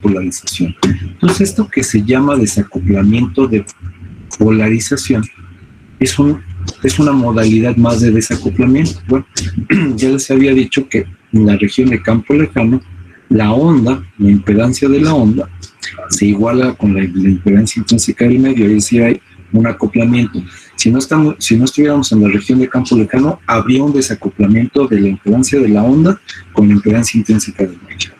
polarización. Entonces, esto que se llama desacoplamiento de polarización es una modalidad más de desacoplamiento. Bueno, ya les había dicho que en la región de campo lejano, la onda, la impedancia de la onda, se iguala con la impedancia intrínseca del medio, es decir, hay un acoplamiento. Si no estuviéramos en la región de campo lejano, habría un desacoplamiento de la impedancia de la onda con la impedancia intrínseca del medio.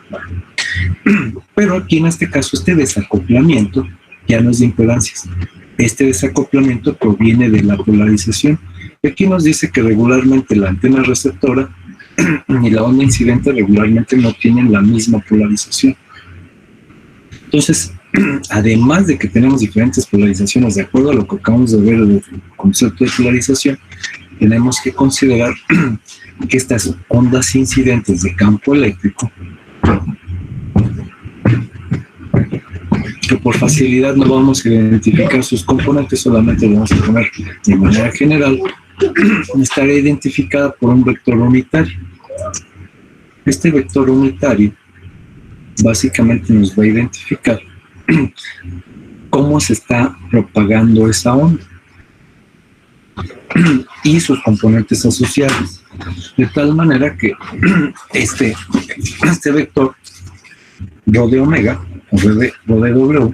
Pero aquí en este caso, este desacoplamiento ya no es de impedancias. Este desacoplamiento proviene de la polarización. Y aquí nos dice que regularmente la antena receptora y la onda incidente regularmente no tienen la misma polarización. Entonces, además de que tenemos diferentes polarizaciones, de acuerdo a lo que acabamos de ver del concepto de polarización, tenemos que considerar que estas ondas incidentes de campo eléctrico, que por facilidad no vamos a identificar sus componentes, solamente lo vamos a poner de manera general, estará identificada por un vector unitario. Este vector unitario básicamente nos va a identificar cómo se está propagando esa onda y sus componentes asociados, de tal manera que este vector rho de omega o rho de W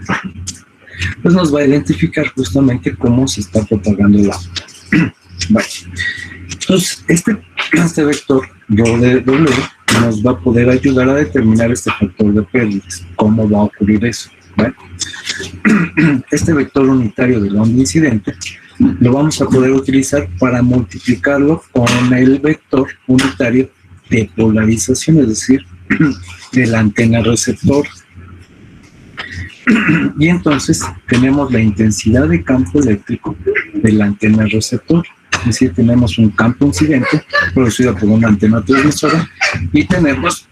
pues nos va a identificar justamente cómo se está propagando la onda. Bueno, entonces este vector rho de W nos va a poder ayudar a determinar este factor de pérdidas. ¿Cómo va a ocurrir eso? ¿Vale? Este vector unitario de la onda incidente lo vamos a poder utilizar para multiplicarlo con el vector unitario de polarización, es decir, de la antena receptor. Y entonces tenemos la intensidad de campo eléctrico de la antena receptor. Es decir, tenemos un campo incidente producido por una antena transmisora y tenemos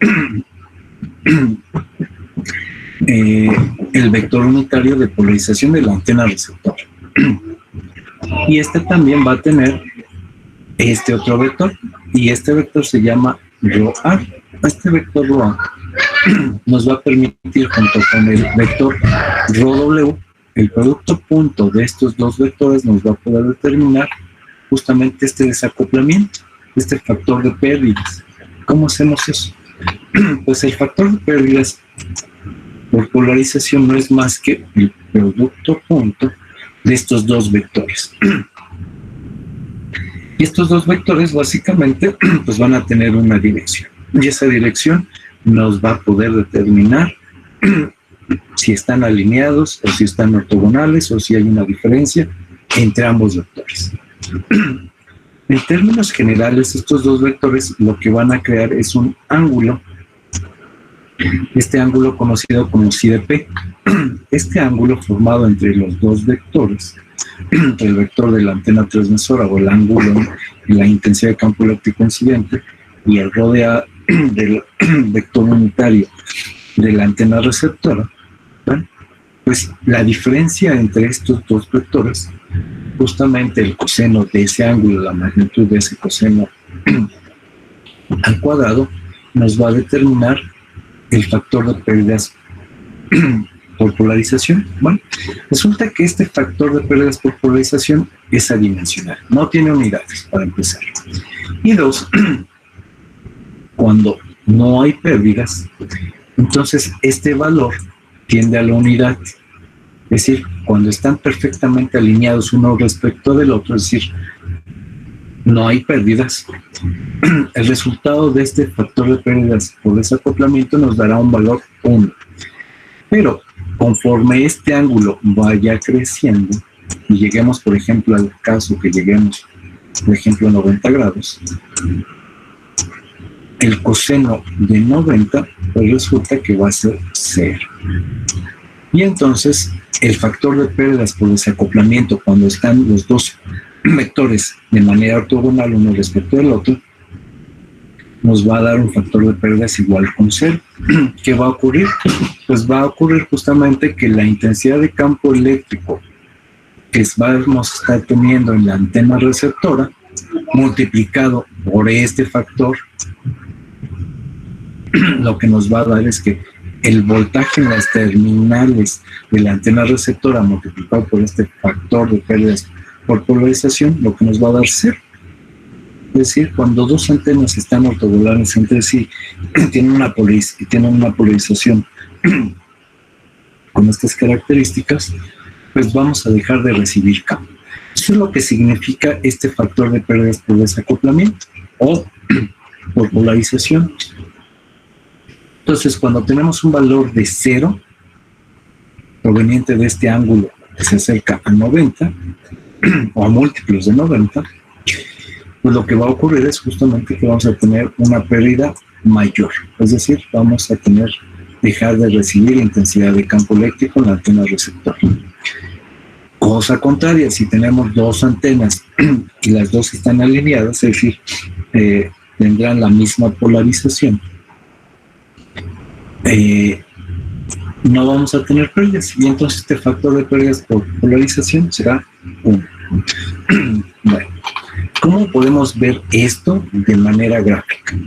el vector unitario de polarización de la antena receptor. Y este también va a tener este otro vector, y este vector se llama ρA. Este vector ρA nos va a permitir, junto con el vector ρW, el producto punto de estos dos vectores nos va a poder determinar justamente este desacoplamiento, este factor de pérdidas. ¿Cómo hacemos eso? Pues el factor de pérdidas por polarización no es más que el producto punto de estos dos vectores. Y estos dos vectores básicamente pues van a tener una dirección. Y esa dirección nos va a poder determinar si están alineados o si están ortogonales o si hay una diferencia entre ambos vectores. En términos generales, estos dos vectores lo que van a crear es un ángulo, este ángulo conocido como psi de P. Este ángulo formado entre los dos vectores, entre el vector de la antena transmisora o el ángulo en la intensidad de campo eléctrico incidente y el rho de A del vector unitario de la antena receptora, ¿vale? Pues la diferencia entre estos dos vectores, justamente el coseno de ese ángulo, la magnitud de ese coseno al cuadrado, nos va a determinar el factor de pérdidas por polarización. Bueno, resulta que este factor de pérdidas por polarización es adimensional, no tiene unidades para empezar. Y dos, cuando no hay pérdidas, entonces este valor tiende a la unidad. Es decir, cuando están perfectamente alineados uno respecto del otro, es decir, no hay pérdidas, el resultado de este factor de pérdidas por desacoplamiento nos dará un valor 1. Pero conforme este ángulo vaya creciendo y lleguemos, por ejemplo, al caso que lleguemos, por ejemplo, a 90 grados, el coseno de 90 pues resulta que va a ser 0. Y entonces el factor de pérdidas por desacoplamiento, cuando están los dos vectores de manera ortogonal uno respecto del otro, nos va a dar un factor de pérdidas igual con 0. ¿Qué va a ocurrir? Pues va a ocurrir justamente que la intensidad de campo eléctrico que vamos a estar teniendo en la antena receptora, multiplicado por este factor, lo que nos va a dar es que el voltaje en las terminales de la antena receptora multiplicado por este factor de pérdidas por polarización, lo que nos va a dar cero. Es decir, cuando dos antenas están ortogonales entre sí, tienen una polarización con estas características, pues vamos a dejar de recibir campo. Eso es lo que significa este factor de pérdidas por desacoplamiento o por polarización. Entonces, cuando tenemos un valor de 0 proveniente de este ángulo que se acerca a 90 o a múltiplos de 90, pues lo que va a ocurrir es justamente que vamos a tener una pérdida mayor. Es decir, vamos a dejar de recibir intensidad de campo eléctrico en la antena receptora. Cosa contraria, si tenemos dos antenas y las dos están alineadas, es decir, tendrán la misma polarización, no vamos a tener pérdidas, y entonces este factor de pérdidas por polarización será 1. Bueno, ¿cómo podemos ver esto de manera gráfica?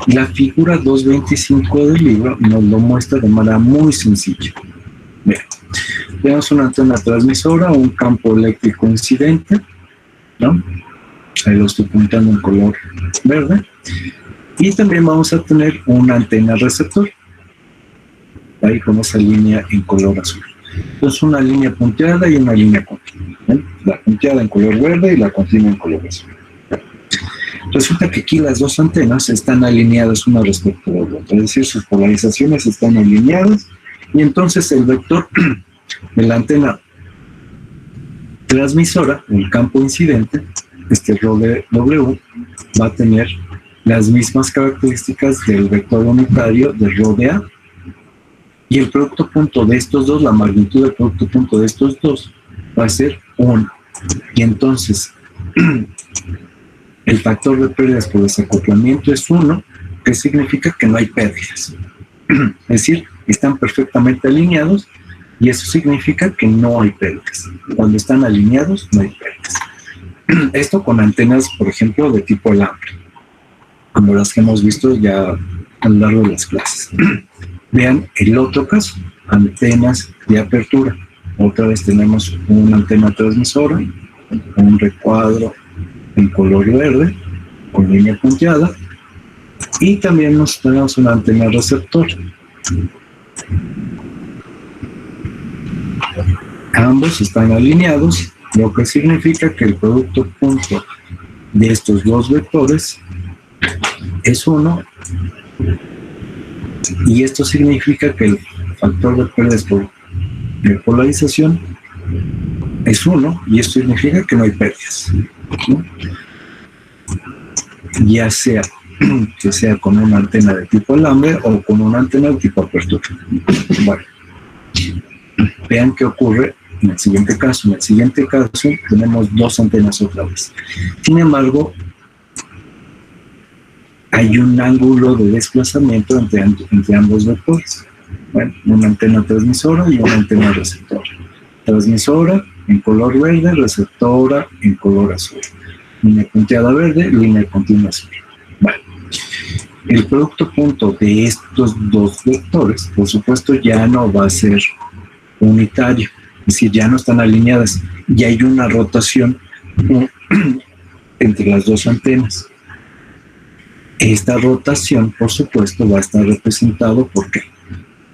La figura 2.25 del libro nos lo muestra de manera muy sencilla. Bien, tenemos una antena transmisora, un campo eléctrico incidente, ¿no? Ahí lo estoy pintando en color verde. Y también vamos a tener una antena receptor, ahí con esa línea en color azul. Entonces, una línea punteada y una línea continua, ¿eh? La punteada en color verde y la continua en color azul. Resulta que aquí las dos antenas están alineadas una respecto a la otra, es decir, sus polarizaciones están alineadas, y entonces el vector de la antena transmisora, el campo incidente, este rho de W, va a tener las mismas características del vector unitario de rho de A. Y el producto punto de estos dos, la magnitud del producto punto de estos dos, va a ser 1. Y entonces, el factor de pérdidas por desacoplamiento es 1, que significa que no hay pérdidas. Es decir, están perfectamente alineados, y eso significa que no hay pérdidas. Cuando están alineados, no hay pérdidas. Esto con antenas, por ejemplo, de tipo alambre, como las que hemos visto ya a lo largo de las clases. Vean el otro caso, antenas de apertura. Otra vez tenemos una antena transmisora, un recuadro en color verde, con línea punteada, y también tenemos una antena receptor. Ambos están alineados, lo que significa que el producto punto de estos dos vectores es 1, y esto significa que el factor de pérdidas por polarización es 1, y esto significa que no hay pérdidas, ¿no? Ya sea que sea con una antena de tipo alambre o con una antena de tipo apertura. Bueno, vean qué ocurre en el siguiente caso. En el siguiente caso tenemos dos antenas otra vez. Sin embargo, hay un ángulo de desplazamiento entre ambos vectores. Bueno, una antena transmisora y una antena receptora. Transmisora en color verde, receptora en color azul. Línea punteada verde, línea continua azul. Bueno, el producto punto de estos dos vectores, por supuesto, ya no va a ser unitario. Es decir, ya no están alineadas. Ya hay una rotación entre las dos antenas. Esta rotación, por supuesto, va a estar representado ¿por qué?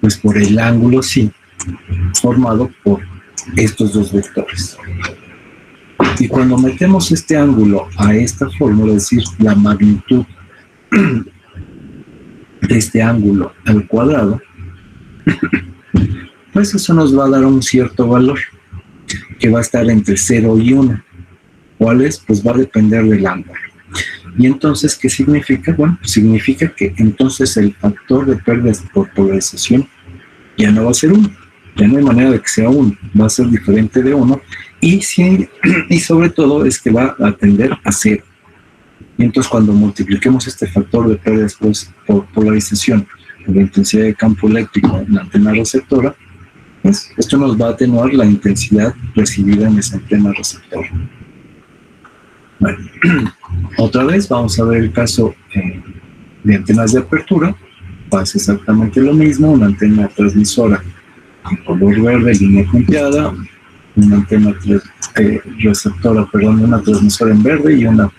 Pues por el ángulo sí formado por estos dos vectores. Y cuando metemos este ángulo a esta fórmula, es decir, la magnitud de este ángulo al cuadrado, pues eso nos va a dar un cierto valor que va a estar entre 0 y 1. ¿Cuál es? Pues va a depender del ángulo. Y entonces, ¿qué significa? Bueno, significa que entonces el factor de pérdidas por polarización ya no va a ser 1. Ya no hay manera de que sea 1. Va a ser diferente de 1. Y sobre todo es que va a tender a 0. Y entonces cuando multipliquemos este factor de pérdidas por polarización por la intensidad de campo eléctrico en la antena receptora, pues esto nos va a atenuar la intensidad recibida en esa antena receptora. Bueno, otra vez vamos a ver el caso de antenas de apertura. pasa exactamente lo mismo, una antena transmisora en color verde, línea punteada, una antena receptora, perdón, una transmisora en verde y una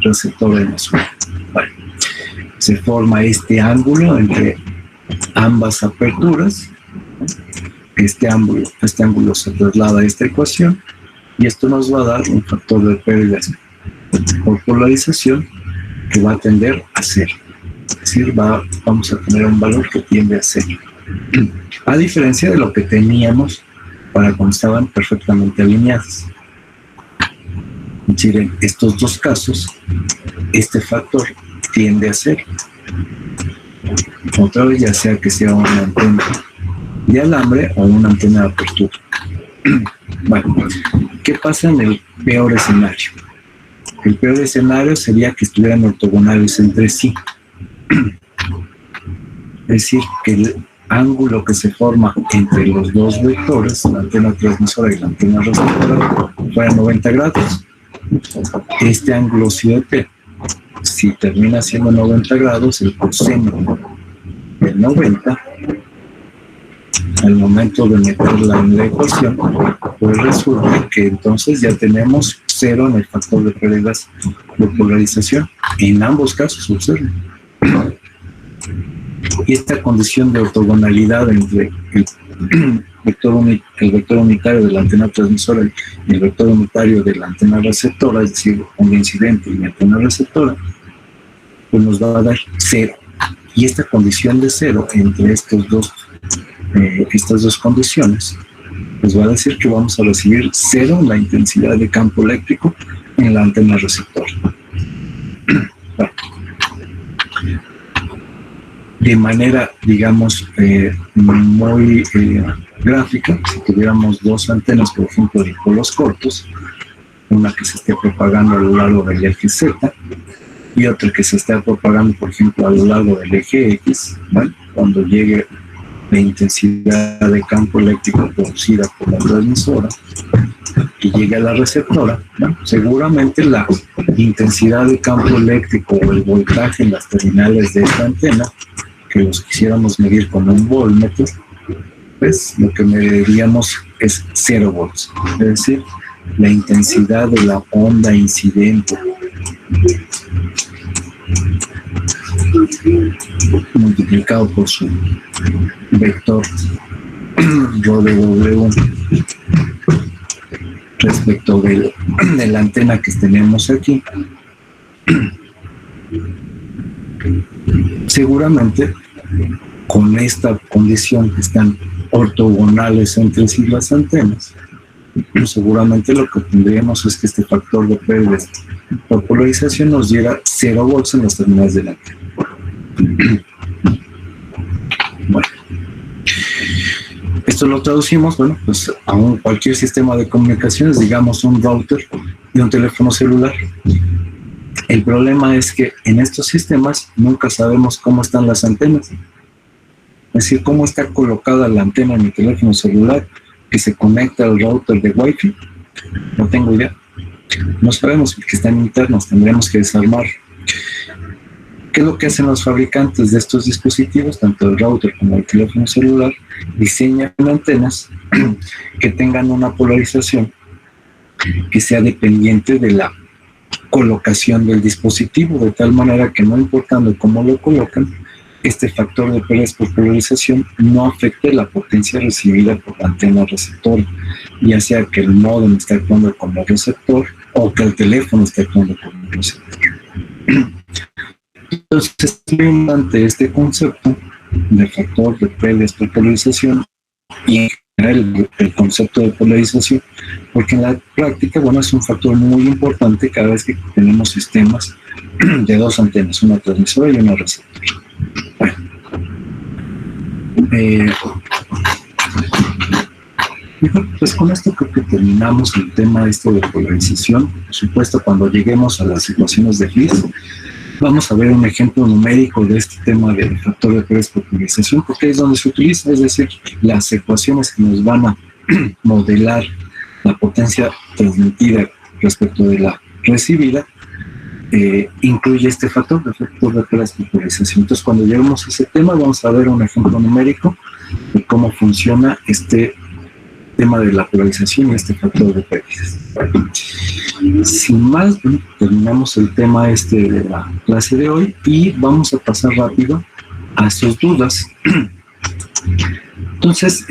receptora en azul. Bueno, se forma este ángulo entre ambas aperturas. Este ángulo se traslada a esta ecuación y esto nos va a dar un factor de pérdidas por polarización que va a tender a cero. Es decir, vamos a tener un valor que tiende a cero. A diferencia de lo que teníamos para cuando estaban perfectamente alineadas. Es decir, en estos dos casos, este factor tiende a cero. Otra vez, ya sea que sea una antena de alambre o una antena de apertura. Bueno, ¿qué pasa en el peor escenario? El peor escenario sería que estuvieran ortogonales entre sí. Es decir, que el ángulo que se forma entre los dos vectores, la antena transmisora y la antena receptora, fuera 90 grados. Este ángulo 7, si termina siendo 90 grados, el coseno del 90, al momento de meterla en la ecuación, pues resulta que entonces ya tenemos cero en el factor de pérdidas de polarización. En ambos casos, observen. Y esta condición de ortogonalidad entre el vector unitario de la antena transmisora y el vector unitario de la antena receptora, es decir, onda incidente y antena receptora, pues nos va a dar cero. Y esta condición de cero entre estas dos condiciones, pues va a decir que vamos a recibir cero en la intensidad de campo eléctrico en la antena receptora. Bueno, de manera, digamos, muy gráfica, si tuviéramos dos antenas, por ejemplo, de polos cortos, una que se esté propagando a lo largo del eje Z y otra que se esté propagando, por ejemplo, a lo largo del eje X, ¿vale? Cuando llegue la intensidad de campo eléctrico producida por la transmisora y llegue a la receptora, ¿no? Seguramente la intensidad de campo eléctrico o el voltaje en las terminales de esta antena, que los quisiéramos medir con un voltmetro, pues lo que mediríamos es 0 volts, es decir, la intensidad de la onda incidente multiplicado por su vector rho de W respecto de la antena que tenemos aquí. Seguramente con esta condición que están ortogonales entre sí las antenas, seguramente lo que tendríamos es que este factor de pérdidas por polarización nos diera 0 volts en las terminales de la antena. Bueno, esto lo traducimos, bueno, pues a cualquier sistema de comunicaciones, digamos un router y un teléfono celular. El problema es que en estos sistemas nunca sabemos cómo están las antenas. Es decir, cómo está colocada la antena en mi teléfono celular que se conecta al router de Wi-Fi. No tengo idea. No sabemos porque están internos, tendremos que desarmar. ¿Qué es lo que hacen los fabricantes de estos dispositivos, tanto el router como el teléfono celular? Diseñan antenas que tengan una polarización que sea dependiente de la colocación del dispositivo, de tal manera que no importando cómo lo colocan, este factor de pérdidas por polarización no afecte la potencia recibida por la antena receptora, ya sea que el módem esté actuando como receptor o que el teléfono esté actuando como receptor. Entonces, es muy importante este concepto de factor de pérdidas por polarización y en general el concepto de polarización, porque en la práctica, bueno, es un factor muy importante cada vez que tenemos sistemas de dos antenas, una transmisora y una receptora. Bueno, pues con esto creo que terminamos el tema de polarización. Por supuesto, cuando lleguemos a las ecuaciones de Higgs, vamos a ver un ejemplo numérico de este tema del factor de pérdidas por polarización, porque es donde se utiliza, es decir, las ecuaciones que nos van a modelar la potencia transmitida respecto de la recibida, incluye este factor de polarización. Entonces, cuando lleguemos a ese tema, vamos a ver un ejemplo numérico de cómo funciona este tema de la polarización y este factor de pérdidas. Sin más, terminamos el tema de la clase de hoy y vamos a pasar rápido a sus dudas. Entonces,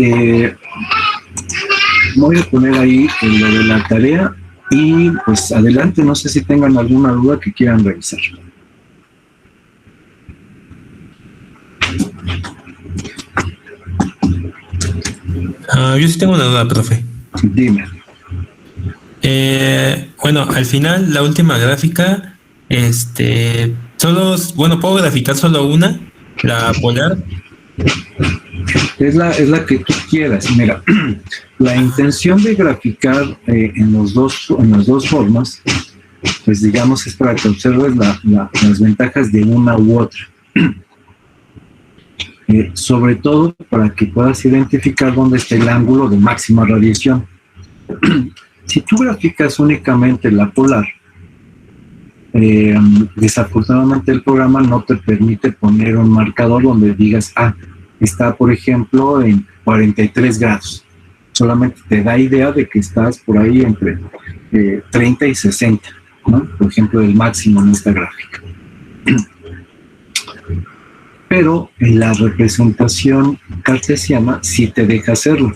voy a poner ahí lo de la tarea y pues adelante, no sé si tengan alguna duda que quieran revisar. Yo sí tengo una duda, profe. Dime. Bueno, al final, la última gráfica, puedo graficar solo una, la polar. Es la que tú quieras. Mira, la intención de graficar en las dos formas, pues digamos, es para que observes las ventajas de una u otra. Sobre todo para que puedas identificar dónde está el ángulo de máxima radiación. Si tú graficas únicamente la polar, desafortunadamente el programa no te permite poner un marcador donde digas, está por ejemplo en 43 grados. Solamente te da idea de que estás por ahí entre 30 y 60, ¿no? Por ejemplo, el máximo en esta gráfica. Pero en la representación cartesiana sí te deja hacerlo.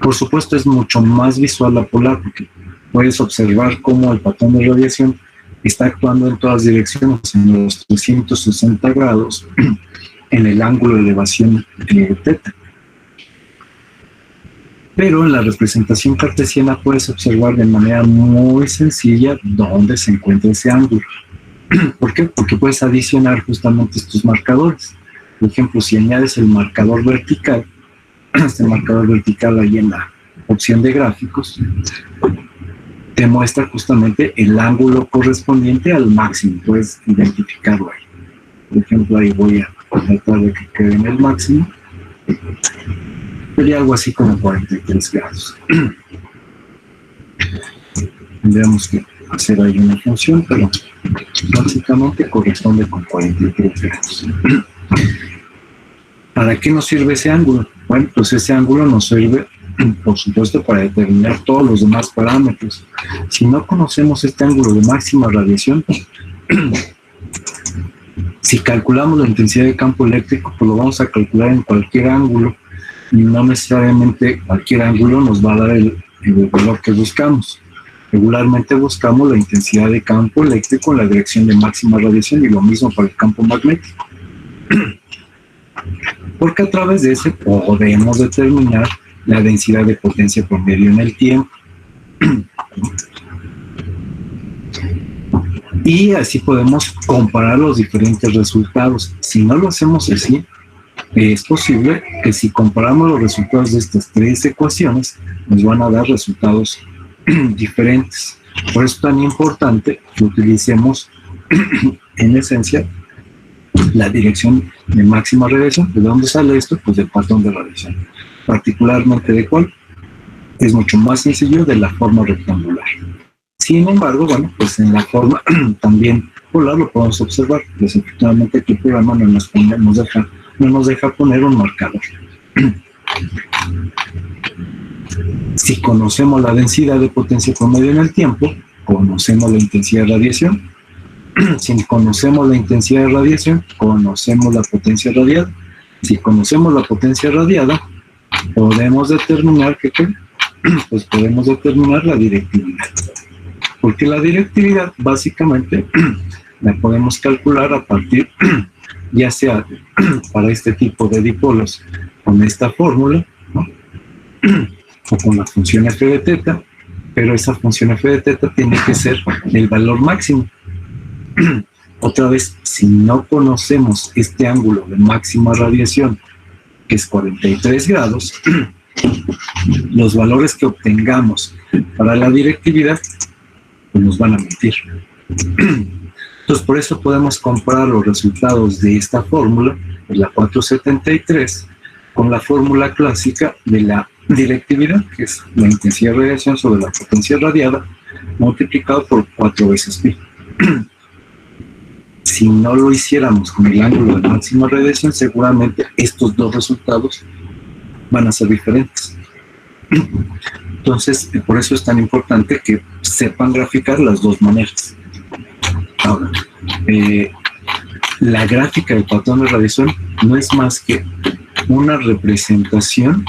Por supuesto, es mucho más visual la polar, porque puedes observar cómo el patrón de radiación está actuando en todas direcciones, en los 360 grados, en el ángulo de elevación teta. Pero en la representación cartesiana puedes observar de manera muy sencilla dónde se encuentra ese ángulo. ¿Por qué? Porque puedes adicionar justamente estos marcadores. Por ejemplo, si añades el marcador vertical, este marcador vertical ahí en la opción de gráficos, te muestra justamente el ángulo correspondiente al máximo. Puedes identificarlo ahí. Por ejemplo, ahí voy a tratar de que quede en el máximo. Sería algo así como 43 grados. Tendríamos que hacer ahí una función, pero básicamente corresponde con 43 grados. ¿Para qué nos sirve ese ángulo? Bueno, pues ese ángulo nos sirve, por supuesto, para determinar todos los demás parámetros. Si no conocemos este ángulo de máxima radiación, si calculamos la intensidad de campo eléctrico, pues lo vamos a calcular en cualquier ángulo, y no necesariamente cualquier ángulo nos va a dar el valor que buscamos. Regularmente buscamos la intensidad de campo eléctrico en la dirección de máxima radiación y lo mismo para el campo magnético. Porque a través de ese podemos determinar la densidad de potencia promedio en el tiempo. Y así podemos comparar los diferentes resultados. Si no lo hacemos así, es posible que si comparamos los resultados de estas tres ecuaciones, nos van a dar resultados diferentes. Por eso es tan importante que utilicemos en esencia la dirección de máxima radiación. ¿De dónde sale esto? Pues del patrón de radiación. Particularmente ¿de cuál? Es mucho más sencillo, de la forma rectangular. Sin embargo, bueno, pues en la forma también polar lo podemos observar. Pues efectivamente aquí el programa no nos deja poner un marcador. Si conocemos la densidad de potencia promedio en el tiempo, conocemos la intensidad de radiación. Si conocemos la intensidad de radiación, conocemos la potencia radiada. Si conocemos la potencia radiada, podemos determinar pues podemos determinar la directividad. Porque la directividad básicamente la podemos calcular a partir, ya sea para este tipo de dipolos con esta fórmula, ¿no? O con la función f de teta, pero esa función f de teta tiene que ser el valor máximo. Otra vez, si no conocemos este ángulo de máxima radiación, que es 43 grados, los valores que obtengamos para la directividad pues nos van a mentir. Entonces, por eso podemos comparar los resultados de esta fórmula, de la 473, con la fórmula clásica de la directividad, que es la intensidad de radiación sobre la potencia radiada, multiplicado por 4 veces pi. Si no lo hiciéramos con el ángulo de máxima radiación, seguramente estos dos resultados van a ser diferentes. Entonces, por eso es tan importante que sepan graficar las dos maneras. Ahora, la gráfica del patrón de radiación no es más que una representación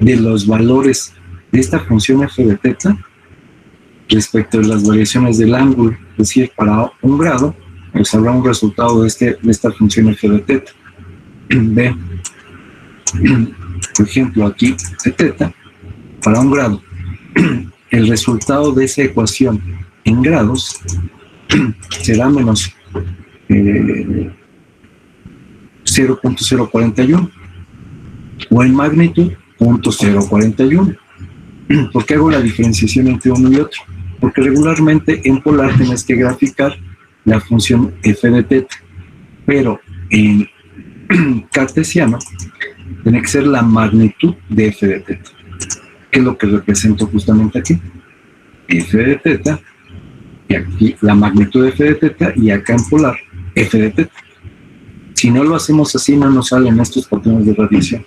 de los valores de esta función f de teta respecto de las variaciones del ángulo. Es decir, para 1 grado, pues habrá un resultado de esta función f de teta. Ve, por ejemplo, aquí de teta, para 1 grado, el resultado de esa ecuación en grados será menos 0.041 o en magnitud 0.041. ¿Por qué hago la diferenciación entre uno y otro? Porque regularmente en polar tienes que graficar la función f de teta, pero en cartesiano tiene que ser la magnitud de f de teta, que es lo que represento justamente aquí. F de teta, y aquí la magnitud de f de teta, y acá en polar f de teta. Si no lo hacemos así, no nos salen estos patrones de radiación.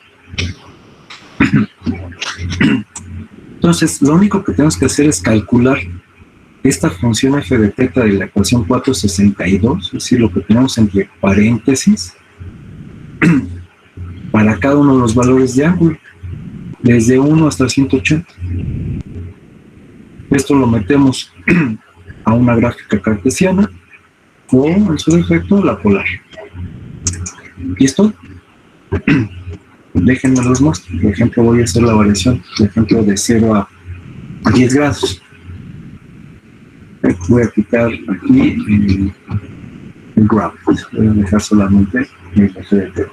Entonces, lo único que tenemos que hacer es calcular esta función f de teta de la ecuación 462, es decir, lo que tenemos entre paréntesis, para cada uno de los valores de ángulo, desde 1 hasta 180. Esto lo metemos a una gráfica cartesiana o, en su defecto, la polar. Y esto, déjenme los muestro. Por ejemplo, voy a hacer la variación, por ejemplo, de 0 a 10 grados. Voy a quitar aquí el graph. Voy a dejar solamente el f de teta.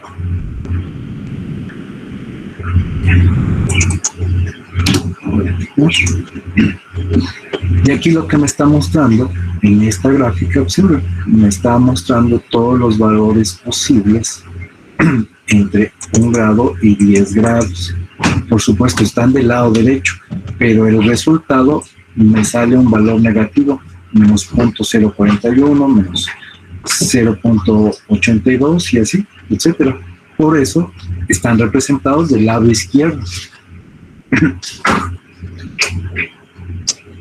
Y aquí lo que me está mostrando en esta gráfica, observen, me está mostrando todos los valores posibles entre 1 grado y 10 grados. Por supuesto, están del lado derecho, pero el resultado me sale un valor negativo, menos 0.041, menos 0.82 y así, etcétera. Por eso están representados del lado izquierdo.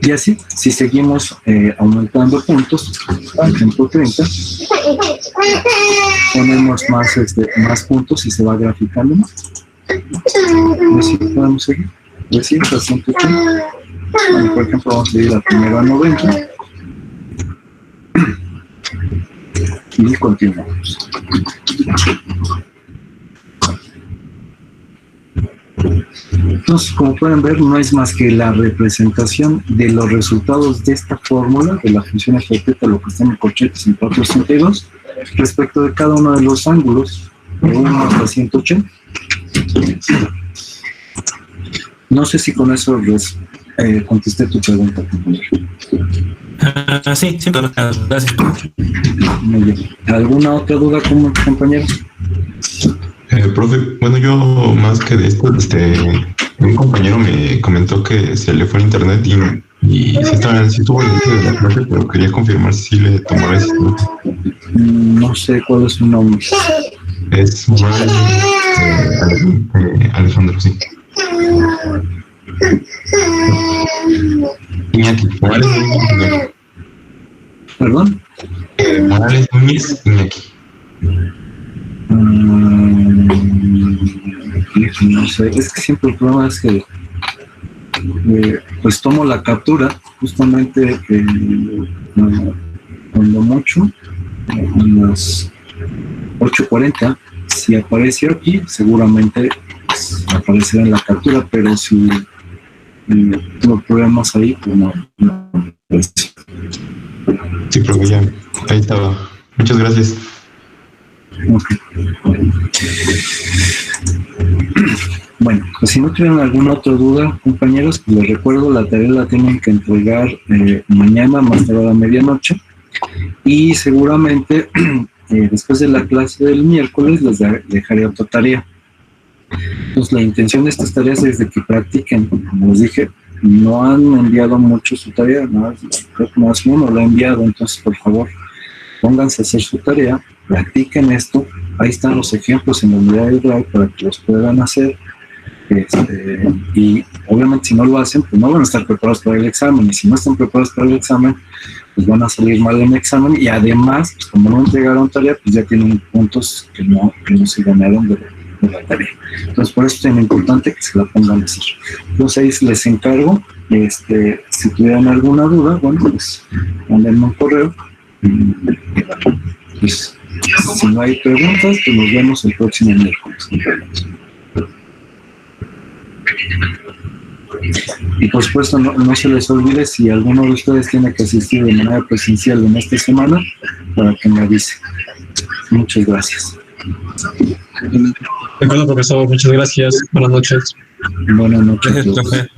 Y así, si seguimos aumentando puntos, por ejemplo 30, ponemos más puntos y se va graficando más. Así podemos seguir. De 100 a 180. Bueno, por ejemplo, vamos a ir a primero a 90. Y continuamos. Entonces, como pueden ver, no es más que la representación de los resultados de esta fórmula de la función f de teta, lo que está en el corchetes en 462, respecto de cada uno de los ángulos, de 1 hasta 180. No sé si con eso les contesté tu pregunta, compañero. Sí, gracias. Muy bien. ¿Alguna otra duda, compañero? Profe, bueno, yo más que de esto, un compañero me comentó que se le fue el internet y sí estuvo en el inicio de la clase, pero quería confirmar si le tomó la decisión. No sé cuál es su nombre. Es Alejandro, sí. Iñaki, Morales Núñez. ¿Perdón? Morales Núñez Iñaki. No sé, es que siempre el problema es que pues tomo la captura justamente cuando mucho a las 8:40. Si aparece aquí, seguramente pues, aparecerá en la captura, pero si tengo problemas ahí, pues no. Sí, profe, ya, ahí estaba. Muchas gracias. Okay. Bueno, pues si no tienen alguna otra duda, compañeros, pues les recuerdo, la tarea la tienen que entregar mañana, más tarde a la medianoche, y seguramente después de la clase del miércoles les dejaré otra tarea. Entonces la intención de estas tareas es de que practiquen, como les dije, no han enviado mucho su tarea, ¿no? Creo que más uno lo ha enviado, entonces por favor, pónganse a hacer su tarea, practiquen esto, ahí están los ejemplos en la unidad de Drive para que los puedan hacer, y obviamente si no lo hacen, pues no van a estar preparados para el examen, y si no están preparados para el examen, pues van a salir mal en el examen, y además, pues como no entregaron tarea, pues ya tienen puntos que no se ganaron de la tarea. Entonces por eso es tan importante que se la pongan a hacer. Entonces ahí les encargo, si tuvieran alguna duda, bueno, pues mándenme un correo, pues si no hay preguntas, pues nos vemos el próximo miércoles. Y por supuesto no se les olvide, si alguno de ustedes tiene que asistir de manera presencial en esta semana, para que me avise. Muchas gracias. De acuerdo, profesor, muchas gracias. Buenas noches. Buenas noches. Gracias, profe.